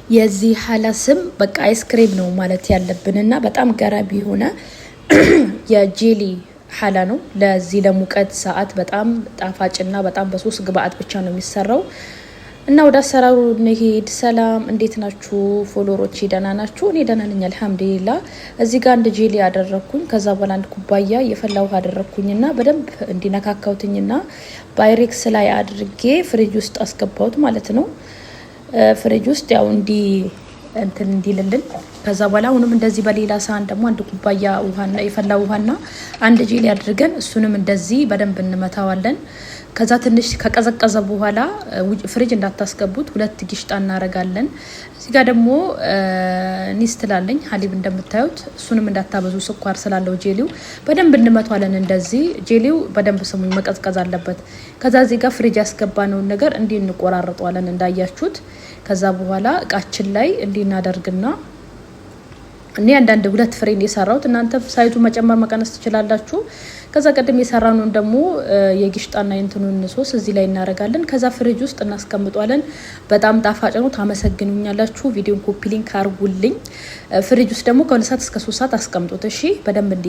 የዚህ ሐላ ስም በቃ አይስክሬም ነው ማለት ያለብንና በጣም ገራቢ ሆነ የጄሊ ሐላ ነው። ለዚህ ለሙቀት ሰዓት በጣም ጣፋጭና በጣም በሶስት ግብአት ብቻ ነው የሚሰራው። እና ወደ አሰራሩ እንሄድ። ሰላም እንዴት ናችሁ ፎሎወሮች? ደህና ናችሁ? እኔ ደህና ነኝ አልሐምዱሊላህ። እዚህ ጋር አንድ ጄሊ አደረኩኝ። ከዛ በኋላ አንድ ኩባያ የፈላ ውሃ አደረኩኝና በደንብ እንዲነካካውትኝና ባይሬክስ ላይ አድርጌ ፍሪጅ ውስጥ አስገባሁት ማለት ነው። ፍሪጅ ውስጥ ያው እንትን እንዲልልን። ከዛ በኋላ አሁንም እንደዚህ በሌላ ሳህን ደግሞ አንድ ኩባያ ውሃና የፈላ ውሃና አንድ ጄሊ አድርገን እሱንም እንደዚህ በደንብ እንመታዋለን። ከዛ ትንሽ ከቀዘቀዘ በኋላ ፍሪጅ እንዳታስገቡት 2 ጊሽጣ እናረጋለን። እዚህ ጋር ደግሞ ኒስትላለኝ ሀሊብ እንደምታዩት እሱንም እንዳታበዙ ስኳር ስላለው ጄሊው በደንብ እንመታዋለን። እንደዚህ ጄሊው በደንብ ስሙኝ መቀዝቀዝ አለበት። ከዛ እዚህ ጋር ፍሪጅ ያስገባነው ነገር እንዲህ እንቆራርጠዋለን እንዳያችሁት። ከዛ በኋላ እቃችን ላይ እንዲህ እናደርግና እኔ አንዳንድ 2 ፍሬ የሰራሁት እናንተ ሳይዙ መጨመር መቀነስ ትችላላችሁ። ከዛ ቀደም የሰራነውን ደግሞ የጊሽጣና የእንትኑን ሶስ እዚህ ላይ እናረጋለን። ከዛ ፍሪጅ ውስጥ እናስቀምጧለን። በጣም ጣፋጭ ነው። ታመሰግኑኛላችሁ። ቪዲዮን ኮፒ ሊንክ አርጉልኝ። ፍሪጅ ውስጥ ደግሞ ከ2 ሰዓት እስከ 3 ሰዓት አስቀምጡት እሺ፣ በደንብ እንዲ